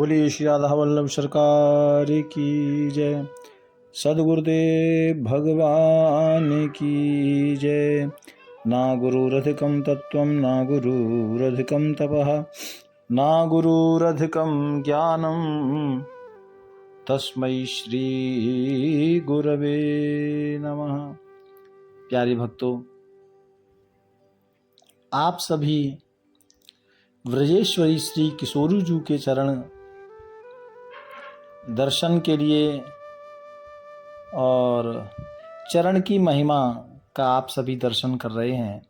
बोलिए श्री राधा वल्लभ सरकार की जय। सद्गुरुदेव भगवान की जय। ना गुरुरधिकं तत्त्वं ना गुरुरधिकं तपः ना गुरुरधिकं ज्ञानं तस्मै श्री गुरवे नमः। प्यारे भक्तों, आप सभी व्रजेश्वरी श्री किशोरी जी के चरण दर्शन के लिए और चरण की महिमा का आप सभी दर्शन कर रहे हैं।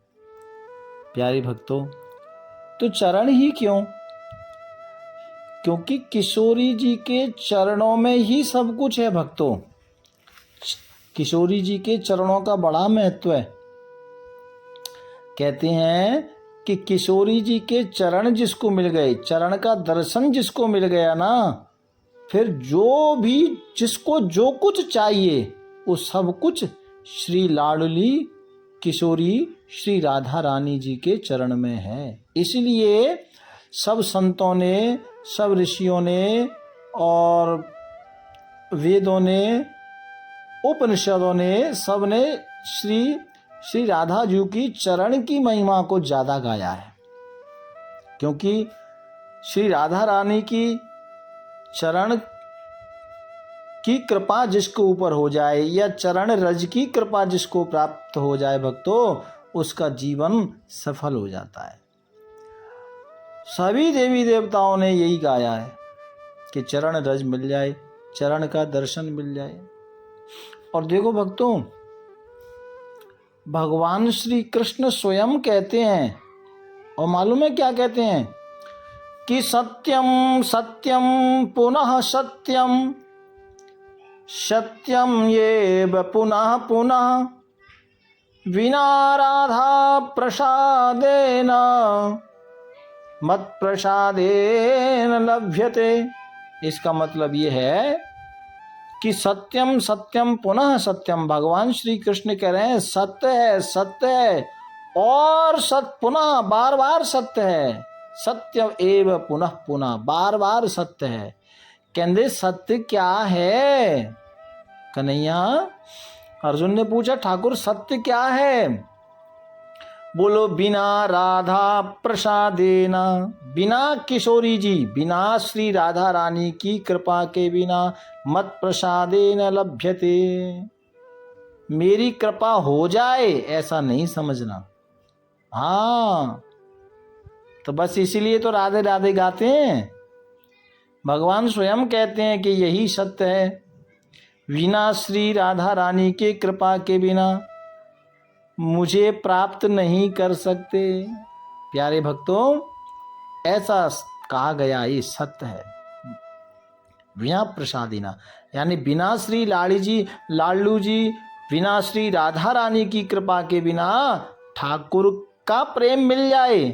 प्यारे भक्तों, तो चरण ही क्यों? क्योंकि किशोरी जी के चरणों में ही सब कुछ है भक्तों। किशोरी जी के चरणों का बड़ा महत्व है। कहते हैं कि किशोरी जी के चरण जिसको मिल गए, चरण का दर्शन जिसको मिल गया ना, फिर जो भी जिसको जो कुछ चाहिए वो सब कुछ श्री लाडली किशोरी श्री राधा रानी जी के चरण में है। इसलिए सब संतों ने, सब ऋषियों ने और वेदों ने, उपनिषदों ने, सब ने श्री राधा जी की चरण की महिमा को ज़्यादा गाया है। क्योंकि श्री राधा रानी की चरण की कृपा जिसके ऊपर हो जाए या चरण रज की कृपा जिसको प्राप्त हो जाए भक्तों, उसका जीवन सफल हो जाता है। सभी देवी देवताओं ने यही गाया है कि चरण रज मिल जाए, चरण का दर्शन मिल जाए। और देखो भक्तों, भगवान श्री कृष्ण स्वयं कहते हैं, और मालूम है क्या कहते हैं? कि सत्यम सत्यम पुनः सत्यम, सत्यम ये पुनः पुनः, विना राधा प्रसादेन मत प्रसादेन लभ्यते। इसका मतलब ये है कि सत्यम सत्यम पुनः सत्यम। भगवान श्री कृष्ण कह रहे हैं सत्य है, सत्य है और सत्य पुनः बार बार सत्य है। सत्य एव पुनः पुनः, बार बार सत्य है। कहते सत्य क्या है कन्हैया? अर्जुन ने पूछा ठाकुर सत्य क्या है? बोलो बिना राधा प्रसादेना, बिना किशोरी जी, बिना श्री राधा रानी की कृपा के बिना मत प्रसादेन लभ्यते। मेरी कृपा हो जाए ऐसा नहीं समझना। हाँ, तो बस इसीलिए तो राधे राधे गाते हैं। भगवान स्वयं कहते हैं कि यही सत्य है, बिना श्री राधा रानी के कृपा के बिना मुझे प्राप्त नहीं कर सकते। प्यारे भक्तों, ऐसा कहा गया, ये सत्य है। बिना प्रसादिना यानी बिना श्री लाडलू जी, बिना श्री राधा रानी की कृपा के बिना ठाकुर का प्रेम मिल जाए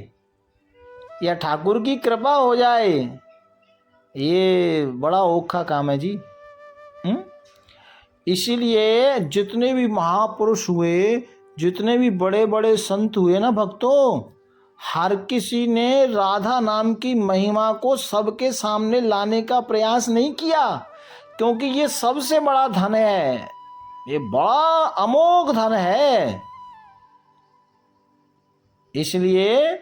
या ठाकुर की कृपा हो जाए, ये बड़ा औखा काम है जी। इसीलिए जितने भी महापुरुष हुए, जितने भी बड़े बड़े संत हुए ना भक्तों, हर किसी ने राधा नाम की महिमा को सबके सामने लाने का प्रयास नहीं किया, क्योंकि ये सबसे बड़ा धन है, ये बड़ा अमोघ धन है। इसलिए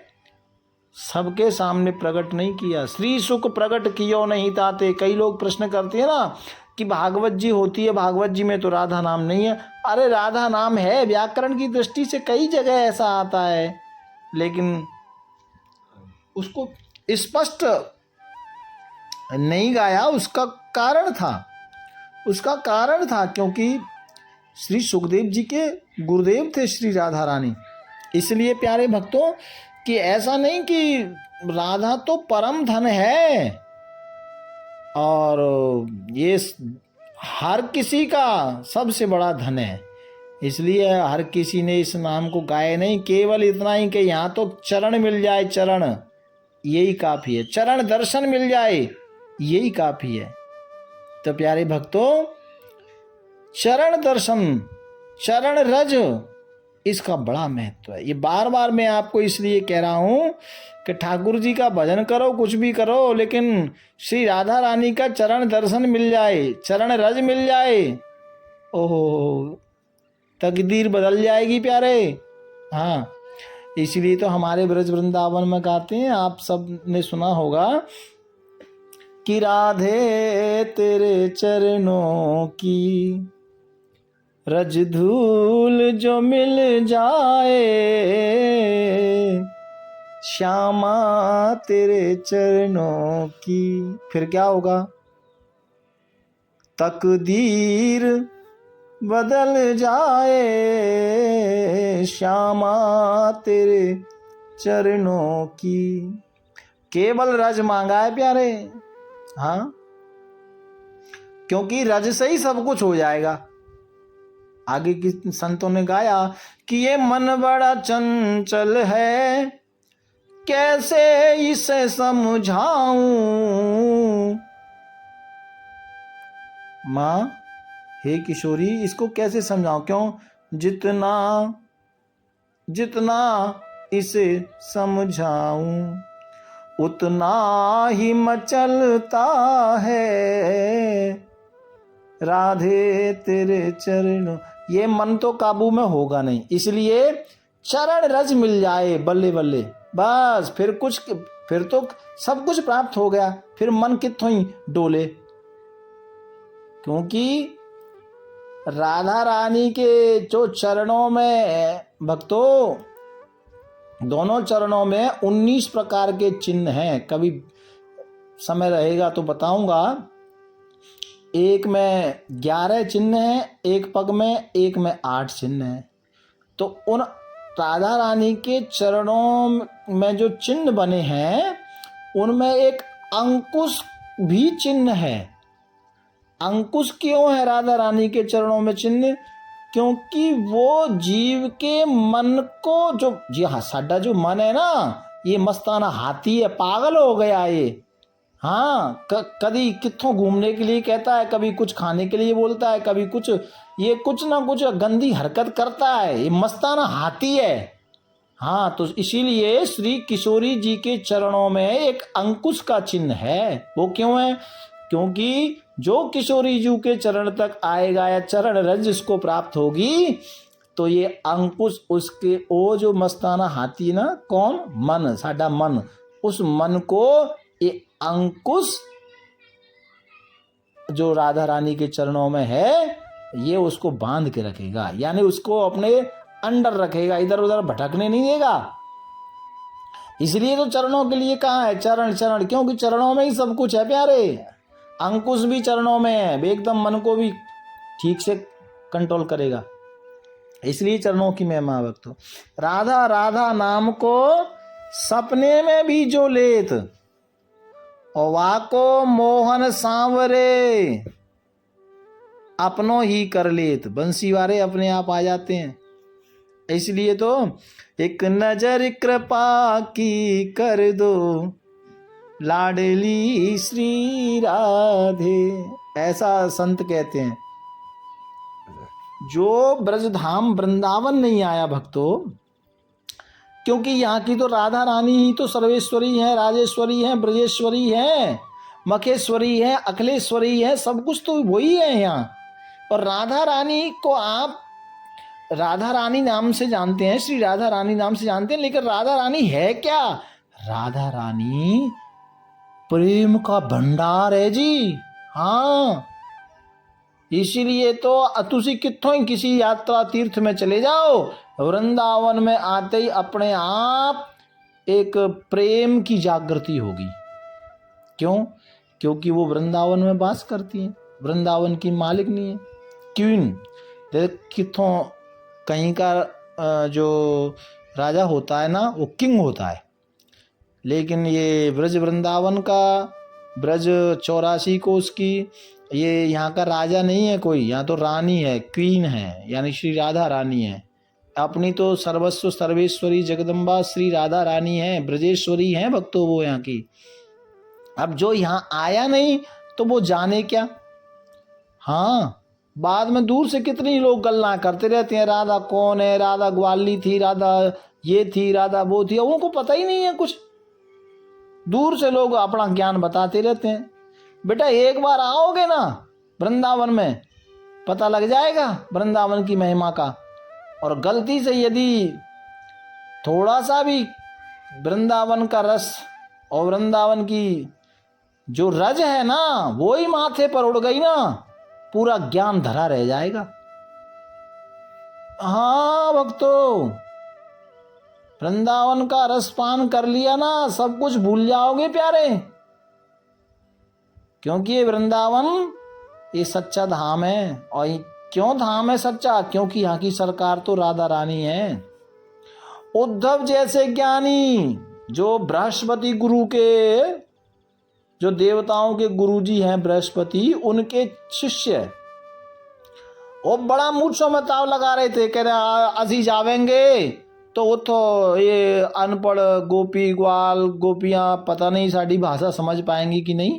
सबके सामने प्रकट नहीं किया। श्री सुख प्रकट कियो नहीं ताते। कई लोग प्रश्न करते हैं ना कि भागवत जी होती है, भागवत जी में तो राधा नाम नहीं है। अरे राधा नाम है, व्याकरण की दृष्टि से कई जगह ऐसा आता है, लेकिन उसको स्पष्ट नहीं गाया। उसका कारण था क्योंकि श्री सुखदेव जी के गुरुदेव थे श्री राधा रानी। इसलिए प्यारे भक्तों, कि ऐसा नहीं कि राधा तो परम धन है और ये हर किसी का सबसे बड़ा धन है, इसलिए हर किसी ने इस नाम को गाया नहीं। केवल इतना ही कि यहाँ तो चरण मिल जाए, चरण यही काफ़ी है, चरण दर्शन मिल जाए यही काफ़ी है। तो प्यारे भक्तों, चरण दर्शन, चरण रज, इसका बड़ा महत्व है। ये बार बार मैं आपको इसलिए कह रहा हूं कि ठाकुर जी का भजन करो, कुछ भी करो, लेकिन श्री राधा रानी का चरण दर्शन मिल जाए, चरण रज मिल जाए, ओहो, तकदीर बदल जाएगी प्यारे। हाँ, इसलिए तो हमारे ब्रज वृंदावन में गाते हैं, आप सब ने सुना होगा कि राधे तेरे चरणों की रज धूल जो मिल जाए, श्यामा तेरे चरणों की, फिर क्या होगा? तकदीर बदल जाए, श्यामा तेरे चरणों की। केवल रज मांगा है प्यारे। हाँ, क्योंकि रज से ही सब कुछ हो जाएगा। आगे की संतों ने गाया कि ये मन बड़ा चंचल है, कैसे इसे समझाऊं। माँ, हे किशोरी, इसको कैसे समझाऊं? क्यों? जितना जितना इसे समझाऊं उतना ही मचलता है, राधे तेरे चरणों। ये मन तो काबू में होगा नहीं, इसलिए चरण रज मिल जाए, बल्ले बल्ले, बस फिर तो सब कुछ प्राप्त हो गया। फिर मन कित्थों ही डोले, क्योंकि राधा रानी के जो चरणों में भक्तों, दोनों चरणों में 19 प्रकार के चिन्ह हैं। कभी समय रहेगा तो बताऊंगा। एक में 11 चिन्ह हैं, एक पग में, एक में 8 चिन्ह हैं। तो उन राधा रानी के चरणों में जो चिन्ह बने हैं, उनमें एक अंकुश भी चिन्ह है। अंकुश क्यों है राधा रानी के चरणों में चिन्ह? क्योंकि वो जीव के मन को, जो जी हाँ, साडा जो मन है ना, ये मस्ताना हाथी है, पागल हो गया ये। हाँ, कभी कित्थों घूमने के लिए कहता है, कभी कुछ खाने के लिए बोलता है, कभी कुछ, ये कुछ ना कुछ गंदी हरकत करता है, ये मस्ताना हाथी है। हाँ, तो इसीलिए श्री किशोरी जी के चरणों में एक अंकुश का चिन्ह है। वो क्यों है? क्योंकि जो किशोरी जी के चरण तक आएगा या चरण रज जिसको प्राप्त होगी, तो ये अंकुश उसके, वो जो मस्ताना हाथी ना, कौन? मन, साडा मन, उस मन को ये अंकुश जो राधा रानी के चरणों में है, ये उसको बांध के रखेगा, यानी उसको अपने अंडर रखेगा, इधर उधर भटकने नहीं देगा। इसलिए तो चरणों के लिए कहा है चरण चरण, क्योंकि चरणों में ही सब कुछ है प्यारे। अंकुश भी चरणों में है, एकदम मन को भी ठीक से कंट्रोल करेगा। इसलिए चरणों की महिमा भक्तों। राधा राधा नाम को सपने में भी जो लेत, और वाको मोहन सांवरे अपनों ही कर लेत। बंसी वाले अपने आप आ जाते हैं। इसलिए तो एक नजर कृपा की कर दो, लाडली श्री राधे, ऐसा संत कहते हैं। जो ब्रजधाम वृंदावन नहीं आया भक्तों, क्योंकि यहाँ की तो राधा रानी ही तो सर्वेश्वरी है, राजेश्वरी है, ब्रजेश्वरी है, मखेश्वरी है, अखिलेश्वरी है, सब कुछ तो वही है यहाँ। और राधा रानी को आप राधा रानी नाम से जानते हैं, श्री राधा रानी नाम से जानते हैं, लेकिन राधा रानी है क्या? राधा रानी प्रेम का भंडार है जी। हाँ, इसीलिए तो तुसी कित्थों ही किसी यात्रा तीर्थ में चले जाओ, वृंदावन में आते ही अपने आप एक प्रेम की जागृति होगी। क्यों? क्योंकि वो वृंदावन में वास करती हैं, वृंदावन की मालिकनी है, क्वीन। कित्थों कहीं का जो राजा होता है ना, वो किंग होता है, लेकिन ये ब्रज वृंदावन का, ब्रज 84 को उसकी, ये यहाँ का राजा नहीं है कोई, यहाँ तो रानी है, क्वीन है, यानी श्री राधा रानी है। अपनी तो सर्वस्व सर्वेश्वरी जगदम्बा श्री राधा रानी है, ब्रजेश्वरी है भक्तों वो यहाँ की। अब जो यहाँ आया नहीं तो वो जाने क्या। हाँ, बाद में दूर से कितनी लोग गल्ला करते रहते हैं, राधा कौन है, राधा ग्वाली थी, राधा ये थी, राधा वो थी, उनको पता ही नहीं है कुछ। दूर से लोग अपना ज्ञान बताते रहते हैं। बेटा एक बार आओगे ना वृंदावन में, पता लग जाएगा वृंदावन की महिमा का। और गलती से यदि थोड़ा सा भी वृंदावन का रस और वृंदावन की जो रज है ना वो ही माथे पर उड़ गई ना, पूरा ज्ञान धरा रह जाएगा। हाँ भक्तों, वृंदावन का रस पान कर लिया ना, सब कुछ भूल जाओगे प्यारे। क्योंकि ये वृंदावन ये सच्चा धाम है। और क्यों धाम है सच्चा? क्योंकि यहाँ की सरकार तो राधा रानी है। उद्धव जैसे ज्ञानी जो बृहस्पति गुरु के, जो देवताओं के गुरु जी हैं बृहस्पति, उनके शिष्य, वो बड़ा मूछों में ताव लगा रहे थे, कह रहे असी जावेंगे तो वो तो ये अनपढ़ गोपी ग्वाल गोपियां पता नहीं साड़ी भाषा समझ पाएंगी कि नहीं,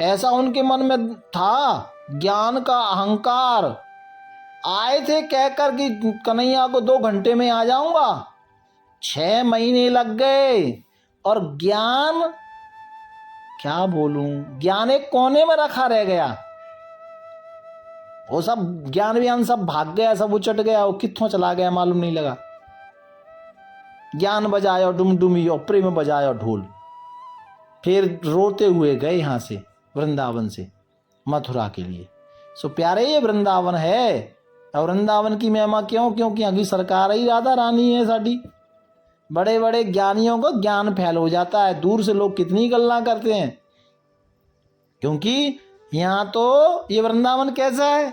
ऐसा उनके मन में था। ज्ञान का अहंकार। आए थे कहकर कि कन्हैया को 2 घंटे में आ जाऊंगा, 6 महीने लग गए। और ज्ञान क्या बोलूं, ज्ञान एक कोने में रखा रह गया। वो सब ज्ञान व्यान सब भाग गया, सब उचट गया, वो कित्थों चला गया मालूम नहीं लगा। ज्ञान बजाया डुमडुमी और प्रेम बजाया ढोल, फिर रोते हुए गए यहां से वृंदावन से मथुरा के लिए। सो प्यारे ये वृंदावन है। और वृंदावन की महिमा क्यों? क्योंकि यहाँ की सरकार ही राधा रानी है साडी। बड़े बड़े ज्ञानियों को ज्ञान फैल हो जाता है, दूर से लोग कितनी गल्ला करते हैं। क्योंकि यहाँ तो ये वृंदावन कैसा है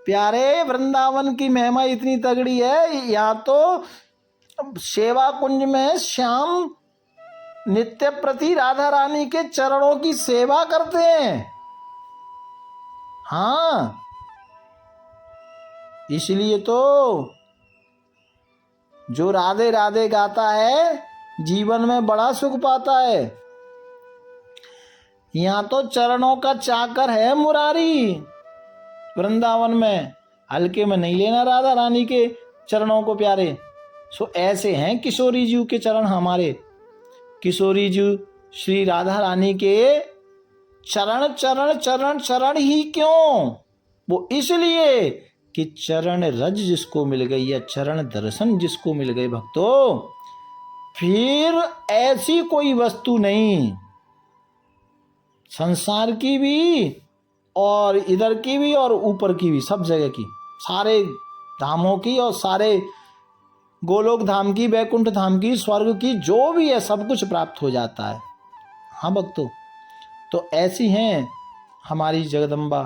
प्यारे, वृंदावन की महिमा इतनी तगड़ी है। यहाँ तो सेवा कुंज में श्याम नित्य प्रति राधा रानी के चरणों की सेवा करते हैं। हाँ, इसलिए तो जो राधे राधे गाता है जीवन में बड़ा सुख पाता है। यहां तो चरणों का चाकर है मुरारी। वृंदावन में हल्के में नहीं लेना राधा रानी के चरणों को प्यारे। सो ऐसे हैं किशोरी जी के चरण हमारे। किशोरी जी श्री राधा रानी के चरण चरण चरण चरण ही क्यों? वो इसलिए कि चरण रज जिसको मिल गई या चरण दर्शन जिसको मिल गए भक्तों, फिर ऐसी कोई वस्तु नहीं, संसार की भी और इधर की भी और ऊपर की भी, सब जगह की, सारे धामों की और सारे गोलोक धाम की, वैकुंठ धाम की, स्वर्ग की, जो भी है सब कुछ प्राप्त हो जाता है। हाँ भक्तों, तो ऐसी हैं हमारी जगदम्बा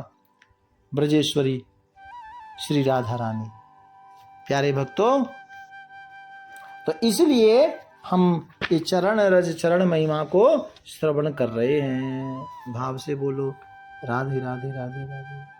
ब्रजेश्वरी श्री राधा रानी। प्यारे भक्तों, तो इसलिए हम ये चरण रज चरण महिमा को श्रवण कर रहे हैं। भाव से बोलो राधे राधे राधे राधे।